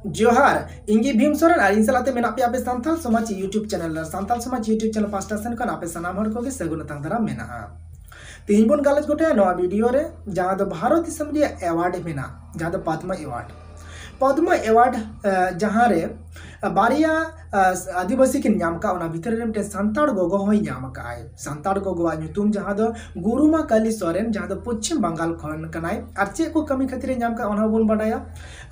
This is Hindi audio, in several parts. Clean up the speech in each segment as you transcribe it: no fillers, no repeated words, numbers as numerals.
जोहार इंगी भीम सोरेन और इन सलाते मेना पे आपे सांथाल समाज यूट्यूब चैनल सांथाल समाज यूट्यूब चैनल पास्टा सेन खन आपे सनाम हर को गे सगुन तांग दारा मेना तीन बन गालज गोटे नवा वीडियो रे जहां दो भारत दिसम रे अवार्ड मेना जहां दो पद्म अवार्ड जहां रे बारिया आदिवासी किन नाम का भीतर रे मिटे सांताड़ गोगो होय नाम का आय सांताड़ गोगो नुतुम जहां दो गुरुमा काली सोरेन जहां दो पश्चिम बंगाल खन कनाय आर चे को कमी खातिर नाम का ओना बोन बडाया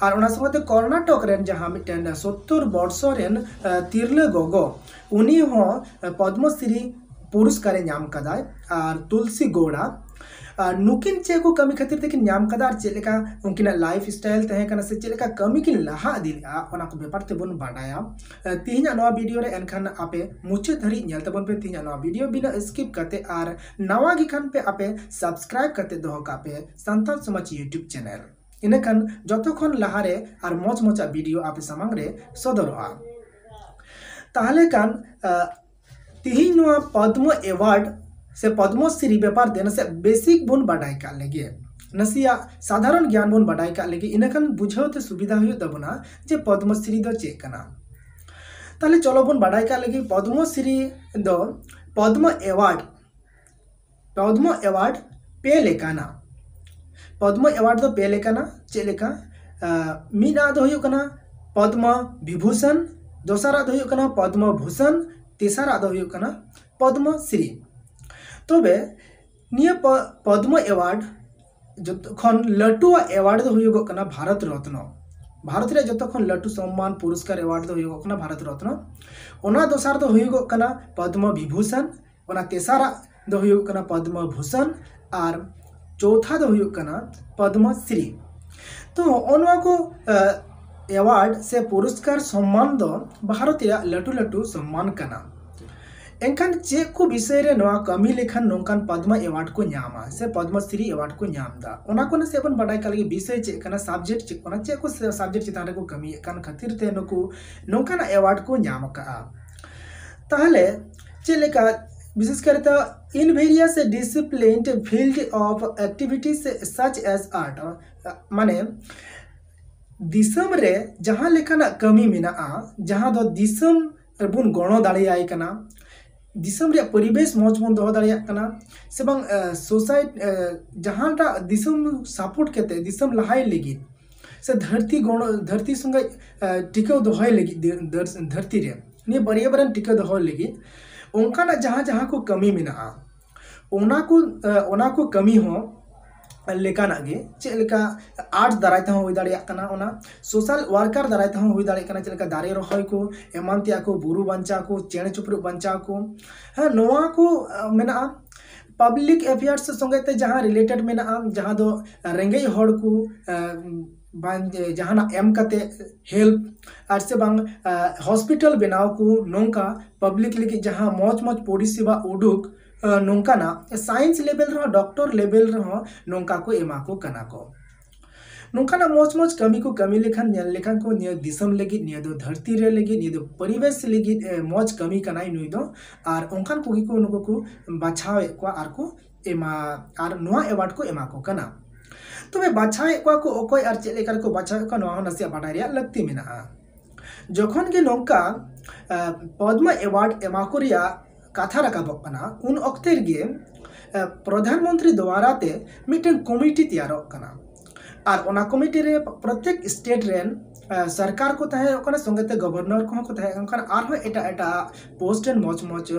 और ओना संगते कर्नाटक रेन जहां मिटेन 70 वर्षो रेन तिरले गोगो उनी हो पद्मश्री पुरस्कार नाम कदाय और तुलसी गौड़ा नुकिन चे को कमी खातिर तक नाम कदा चेलेका उनकिन लाइफ स्टाइल तहे कना से चेलेका कमी किन लहा दिला ओना को बेपार ते बन बाडाया तिहिना नवा वीडियो रे एनखान आपे मुचे धरी नेल तबन पे तिहिना नवा वीडियो बिना स्किप करते और नवा गी खान पे आपे सब्सक्राइब करते दोह का पे संताल समाज यूट्यूब चैनल इनखान जतखन लहारे और मौज मौजा वीडियो आपे सामंग रे सदरवा ताहले कान तिहिन नवा पद्म अवार्ड से पद्मश्री व्यापार देने से बेसिक बन बाडाई का लगे नसिया साधारण ज्ञान बन बाडाई का लगे इनखान बुझावते सुविधा हुई तबना जे पद्मश्री दो चेक कना ताले चलो बन बाडाई का लगे पद्मश्री दो पद्म अवार्ड पे लेकाना पद्म अवार्ड दो पे लेकाना चे लेका मीना दो हुई कना पद्म विभूषण दोसरा दो हुई कना पद्म भूषण तेसरा दो हुई कना पद्मश्री तबे निया पद्म अवार्ड जतखन लटू अवार्ड दो हुई कना भारत रत्न भारत रे जतखन लटू सम्मान पुरस्कार अवार्ड दो हुई कना भारत रत्न ओना दोसर दो हुई कना पद्म विभूषण ओना तेसरा दो हुई कना पद्म भूषण और चौथा दो हुई कना पद्मश्री तो ओनवा को अवार्ड से पुरस्कार सम्मान दो भारत रे लटू लटू सम्मान कना एनखान चे को विषय रे नवा कमी लेखान नोंकान पद्म अवार्ड को नामा से पद्मश्री अवार्ड को नाम दा ओना को से अपन बडाई का लगे विषय चे कना सब्जेक्ट चे कोना चे को सब्जेक्ट चितान को कमी कान खातिर ते नको नोंकान अवार्ड को नाम का ताहले चे लेका विशेष करता in various disciplined field of activities such as art माने दिसम रे जहां लेखाना कमी मेना जहां दो दिसम बुन गणो दाड़ियाय कना दिसम रे परिवेश मौज बन दो दाड़िया कना से बांग सोसाइटी जहांटा दिसम सपोर्ट केते दिसम लहाय लगी से धरती गण धरती संगे टिकाव दोहय लगी धरती रे नि पर्यावरण टिकाव दोहय लगी ओंकाना जहां जहां को कमी मेना ओना को कमी हो लेकाना गे चेलेका आर्ट्स दाराय तह हुई दाड़िया कना ओना सोशल वर्कर दाराय तह हुई दाड़िया कना चेलेका दारे रहोय को एमान तिया को बुरु बंचा को चेणे चुपरु बंचा को हाँ नोआ को मेना पब्लिक अफेयर्स संगे ते जहां रिलेटेड मेना जहां दो रेंगे हड़ को जहां एम कते हेल्प और से बांग हॉस्पिटल बनाव को नोंका पब्लिक लगी जहां मौज मौज परिसेवा उडुक नोंकाना साइंस लेवल रहा डॉक्टर लेवल रहा नोंका को एमा को कना को नोंकाना मौज मौज कमी को कमी लेखान नेल लेखान को निय दिसम लगी निय दो धरती रे लगी निय दो परिवेश लगी मौज कमी कनाई नुई दो और ओंखान को नुको को बाछावे को आर को एमा आर नोआ अवार्ड को एमा को कना तबे बाछावे को ओकोय आर चे लेकर को बाछावे को नोआ नसिया बाडाय रिया लगती मेना जखन के नोंका पद्म अवार्ड एमा को रिया कथा रकाबक कना उन अक्ते गे प्रधानमंत्री द्वारा ते मिटेन कमिटी तैयारक कना और ओना कमिटी रे प्रत्येक स्टेट रेन सरकार को तहे ओकना संगते गवर्नर को तहे ओकना आरो एटा पोस्ट एंड मौज मौज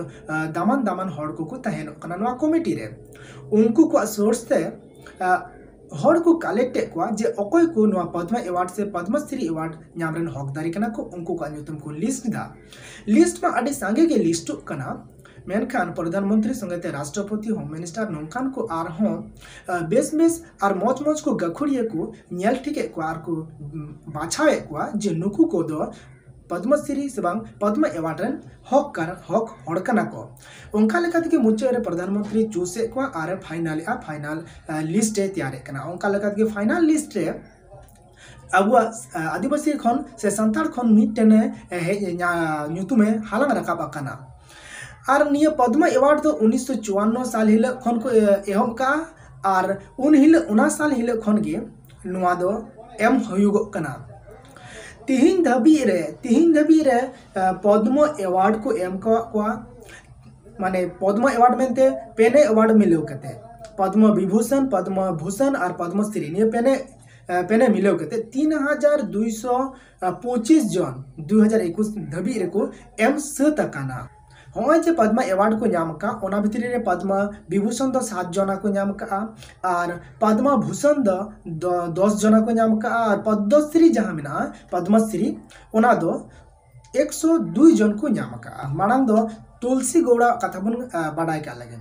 दामन हड़ को तहे ओकना नवा कमिटी रे उनको को सोर्स ते हड़ को कलेक्ट को जे अकोय को नवा पद्म अवार्ड से पद्मश्री अवार्ड नामरन हकदारी कना को उनको को अनुतम को लिस्ट दा लिस्ट में अडी संगे के लिस्ट कना मेनखान प्रधानमंत्री संगते राष्ट्रपति होम मिनिस्टर नोंखान को आर हो बेस और मौज मौज को गखुड़िए को नेल ठिके को आर को बाछावे को जे नुकु को दो पद्मश्री से बांग पद्म अवार्ड रन हक हड़कना को उनका लेखा के मुचे रे प्रधानमंत्री चूसे को आर फाइनल लिस्ट तैयार कना उनका लेखा के फाइनल लिस्ट रे अब आदिवासी खन से संताड़ खन मिटने नुतुमे हालांग रकाब कना और निया पद्म अवार्ड तो 1954 साल हिल खन को एहम का और उन हिल उना साल हिल खन गे नुआ दो एम हुयुगो कना तिहिन धबी रे पद्म एवार्ड को एम को माने पद्म एवार्ड मेनते पेने एवार्ड मिलेव कते पद्म भूषण और पद्मश्री निये पेने मिलेव कते 3225 जन 2021 धबी रे को एम सतकाना हमें जे पद्मा एवार्ड को नाम का ओना भितरी रे पद्मा विभूषण दो 7 जना को नाम का और पद्मा भूषण दो 10 जना को नाम का और पद्मश्री जहाँ मिना पद्मश्री ओना दो 102 जन को नाम का मांग दो तुलसी गौड़ा कथा बन बाडाय का लगे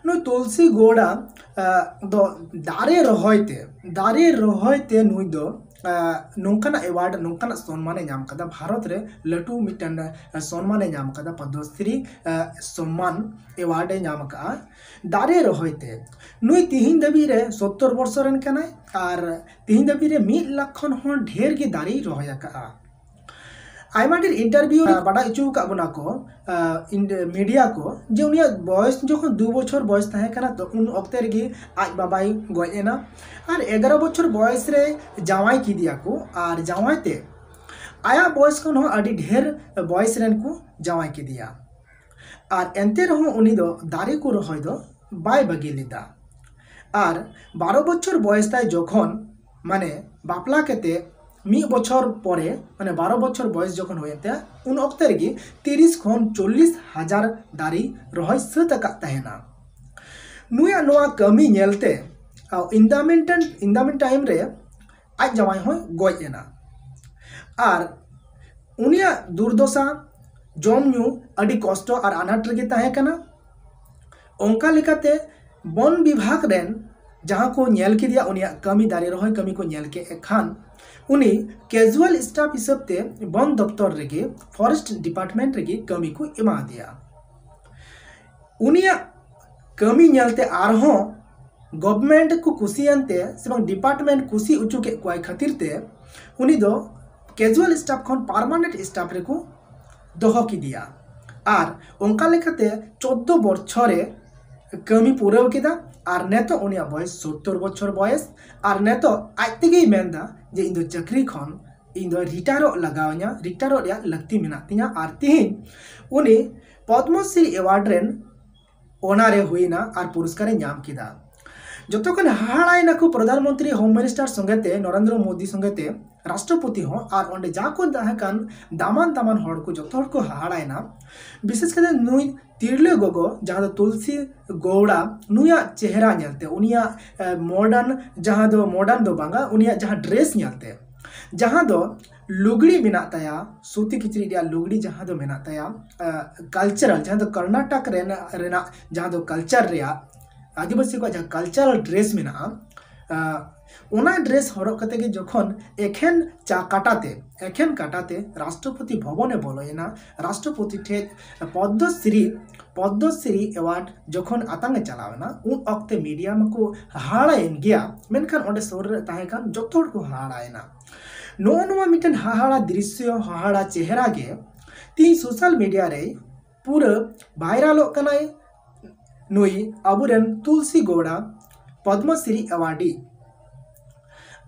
नु तुलसी गौड़ा दो दारे रहोयते नुई दो नौकाना एवार्ड नौकाना सम्माने नाम कदा भारत रे लटू मिटन सम्माने नाम कदा पद्मश्री सम्मान एवार्ड नाम का दारे रहोयते नुई तिहिन दबी रे 70 वर्ष रन कनाय और तिहिन दबी रे 1 लाख खन हन ढेर गे दारे रहोया का आयमा ढेर इंटरव्यू बाडा इचू का बना को मीडिया को जे उनिया बयस जखन 2 बछर बयस ताहे कना तो उन अक्ते रेगी आज बाबाई गयना और 11 बछर बयस रे जावाई की दिया को और जावाईते आया बयस खन हो अडी ढेर बयस रेन को जावाई की दिया और एनते रहो उनी दो दारे को रहोय दो बाय बगी लेदा और 12 बछर बयस ताय जखन माने बापला केते 1 बछर परे माने 12 बछर बयस जखन होयते उन अक्ते रेगी 30 खन 40 हजार दारी रहोय सतका तहेना नुया नोआ कमी नेलते इन द मीन टाइम रे आज जवाई होय गयना और उनिया दुर्दशा जम न्यू अडी कष्ट और अनाट रेगी ताहे कना ओंका लेकाते वन विभाग रेन जहाँ को नेल के दिया उनिया कमी दारी रहोय कमी को नेल के खान उनी कैजुअल स्टाफ हिसाब ते वन दफ्तर रेगे फॉरेस्ट डिपार्टमेंट रेगे कमी को एमा दिया उनिया कमी नेलते आरहो गवर्नमेंट को कुसियनते सेबं डिपार्टमेंट कुसी उचु के कोई खातिर ते उनी दो कैजुअल स्टाफ खन परमानेंट स्टाफ रे को दोहो की दिया और ओंका लेखाते 14 बछरे कमी पूराव केदा और नेतो उनिया बयस 70 बछर बयस और नेतो आज तेगे मेनदा जे इन दो चाकरी खन इन दो रिटायरो लगाव냐 रिटायरो या लगती मेना तिया और तिहिन उनी पद्मश्री एवार्ड रेन ओनारे हुईना और पुरस्कार नाम किदा जतखन हाहाड़ायना को प्रधानमंत्री होम मिनिस्टर संगेते नरेंद्र मोदी संगेते राष्ट्रपति हो और ओंडे जाको दाहकान दामान हड़ को जतो हड़ को हाहाड़ायना विशेष कर नुई तिरले गोगो जहाँ दो तुलसी गौड़ा नुया चेहरा नेलते उनिया मॉडर्न जहाँ दो बांगा उनिया जहाँ ड्रेस नेलते जहाँ दो लुगड़ी मेना ताया सूती किचरी या लुगड़ी जहाँ दो मेना ताया कल्चरल जहाँ दो कर्नाटक रेना जहाँ दो कल्चर रेया आदिवासी को जहाँ कल्चरल ड्रेस मेना ओना ड्रेस हरक कते के जखन एखेन काटाते राष्ट्रपति भवने बोलोयना राष्ट्रपति ठे पद्मश्री एवार्ड जखन आतांगे चलावना उन अक्ते मीडिया में को हाड़ायन गया मेनखान ओंडे सोर रे ताहेकान जतो को हाड़ायना नोआ मिटन हाहाड़ा दृश्य हाहाड़ा चेहरा गे ती सोशल मीडिया रे पूरा वायरल कनाय नुई अबुरेन तुलसी गौड़ा पद्मश्री अवार्डी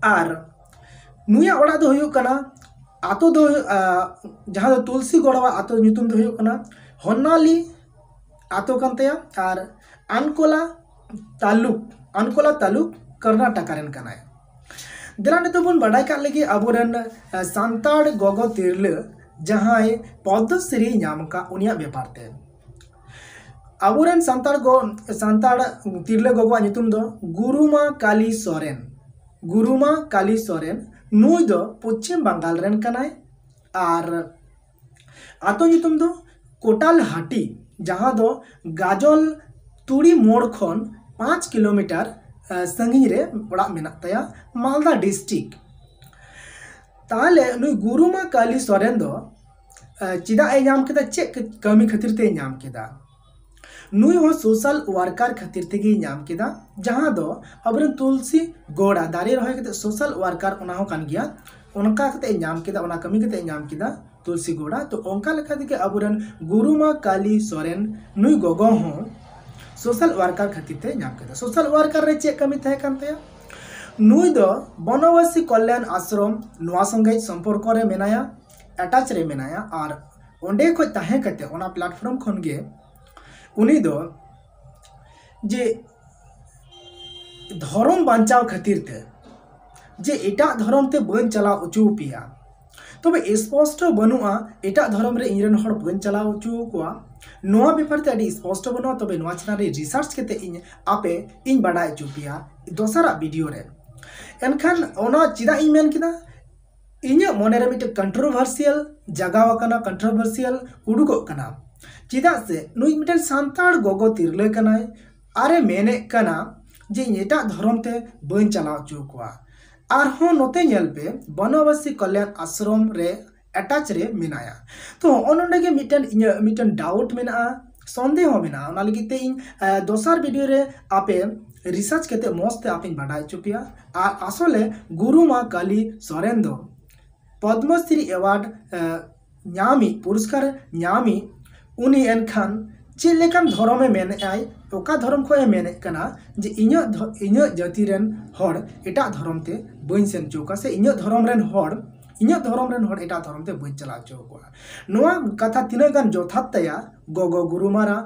और नुया ओड़ा दो हुयो कना आतो दो जहाँ दो तुलसी गौड़ा आतो नितुम दो हुयो कना होन्नाली आतो कानतेया और अनकोला तालुक कर्नाटक रेन कनाय दिला ने तो बन बड़ाई का लगे अबुरेन सांताड़ गोगो तिरले जहाँ पद्मश्री नाम का उनिया व्यापार ते अबुरेन सांताड़ तिरले गोगो नितुम दो गुरुमा काली सोरेन नुई दो पश्चिम बंगाल रेन कनाय और आतो नितुम दो कोटाल हाटी जहाँ दो गाजल तुड़ी मोड़ खन 5 किलोमीटर संगी रे बड़ा मेना ताया मालदा डिस्ट्रिक्ट ताले नुई गुरुमा काली सोरेन दो चिदा ए नाम केदा चेक कमी खातिर ते नाम केदा नुई हो सोशल वर्कर खातिर तेगी नाम केदा जहाँ दो अबरन तुलसी गौड़ा दारे रहे के सोशल वर्कर ओना हो कान गया उनका कते नाम केदा ओना कमी कते नाम केदा तुलसी गौड़ा तो ओंका लेखा दिके अबरन गुरुमा काली सोरेन नुई गोगो हो सोशल वर्कर खातिर ते नाम केदा सोशल वर्कर रे चे कमी थे कान ते नुई दो बनवासी कल्याण आश्रम नवा संगे संपर्क रे मेनाया अटैच रे मेनाया और ओंडे खो ताहे कते ओना प्लेटफॉर्म खन गे उनी दो जे धर्म बांचाव खातिर ते जे एटा धर्म ते बन चला उचू पिया तबे स्पष्ट बनुआ एटा धर्म रे इनरेन हर बन चला उचू कोआ नोआ बेपार ते अडी स्पष्ट बनुआ तबे नोआ चैनल रे रिसर्च केते इन आपे इन बाडाय उचू पिया दोसरा वीडियो रे एनखान ओना चिदा इन मेन किदा इन्या मने रे मिटे कंट्रोवर्शियल जगाव कना कंट्रोवर्शियल उडुगो कना चिदा से नुई मिटे सांताड़ गोगो तिरले कनाय आरे मेने कना जे एटा धर्म ते बन चला उचू कोआ आरहों नोते नेल पे बनवासी कल्याण आश्रम रे अटैच रे मिनाया तो ओनोंडे के मिटन डाउट मेना संदेह मेना ओना लगी ते इन दोसर वीडियो रे आपे रिसर्च केते मस्त आपे बाडाय चुपिया आ आसले गुरु मा काली सोरेन दो पद्मश्री अवार्ड न्यामी पुरस्कार न्यामी उनी एनखान चे लेकान धर्म मेने आय ओका धर्म खो मेने कना जे इኛ जाति रेन हर एटा धर्म ते बन सेन चौका से इኛ धर्म रेन हर एटा धर्म ते बन चला चौका नोआ कथा तिना गान जोथात तया गोगो गुरुमारा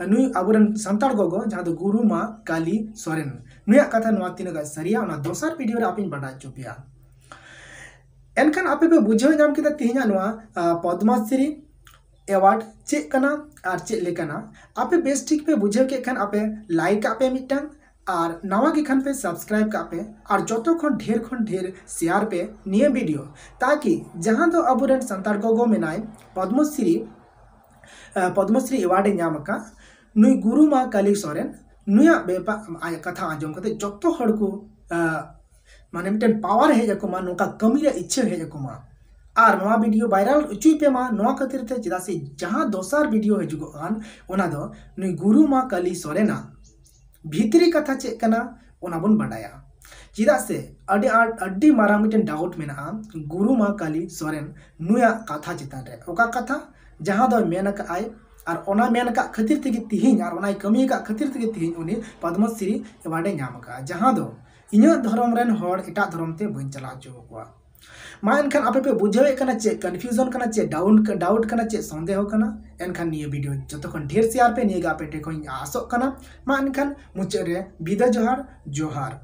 नुई आबुरन संताड़ गोगो जहां दो गुरु मा काली सोरेन नुया कथा नोआ तिना गा सरिया ओना दोसर वीडियो रे आपिन बाडा चुपिया एनखान आपे पे बुझाव नाम किदा तिहिना नोआ पद्मश्री अवार्ड चेक कना और चे लेकना आपे बेस ठीक पे बुझे के खान आपे लाइक आपे मिटांग और नवा के खान पे सब्सक्राइब का पे और जतो खन ढेर शेयर पे निये वीडियो ताकि जहां तो अबुरन संताड़ गोगो मेनाय पद्मश्री अवार्ड नाम का नुई गुरु मा काली सोरेन नुया बेपा कथा आजम कते जतो हड़ को माने मिटन पावर है जकोमा नोका कमी रे इच्छा है जकोमा और नवा वीडियो वायरल उचुई पे मा नवा खातिर ते चिदा से जहां दोसर वीडियो हजुगो आन ओना दो नुई गुरु मा काली सोरेना भीतरी कथा चेक कना ओना बन बाडाया चिदा से अड्डी मारा मिटन डाउट मेना गुरु मा काली सोरेन नुया कथा चितान रे ओका कथा जहां दो मेन का आय और ओना मेन का खातिर तेगे तिहिन और ओना कमी का खातिर तेगे तिहिन उनी पद्मश्री अवार्ड नाम का जहां दो इኛ धर्म रेन हर एटा धर्म ते बन चला चोकवा मा एनखान आपे पे बुझावे कना चे कन्फ्यूजन कना चे डाउट कना चे संदेह कना एनखान निये वीडियो जतो खन ढेर शेयर पे निये गा पे टेको आसो कना मा एनखान मुचे रे बिदा जोहार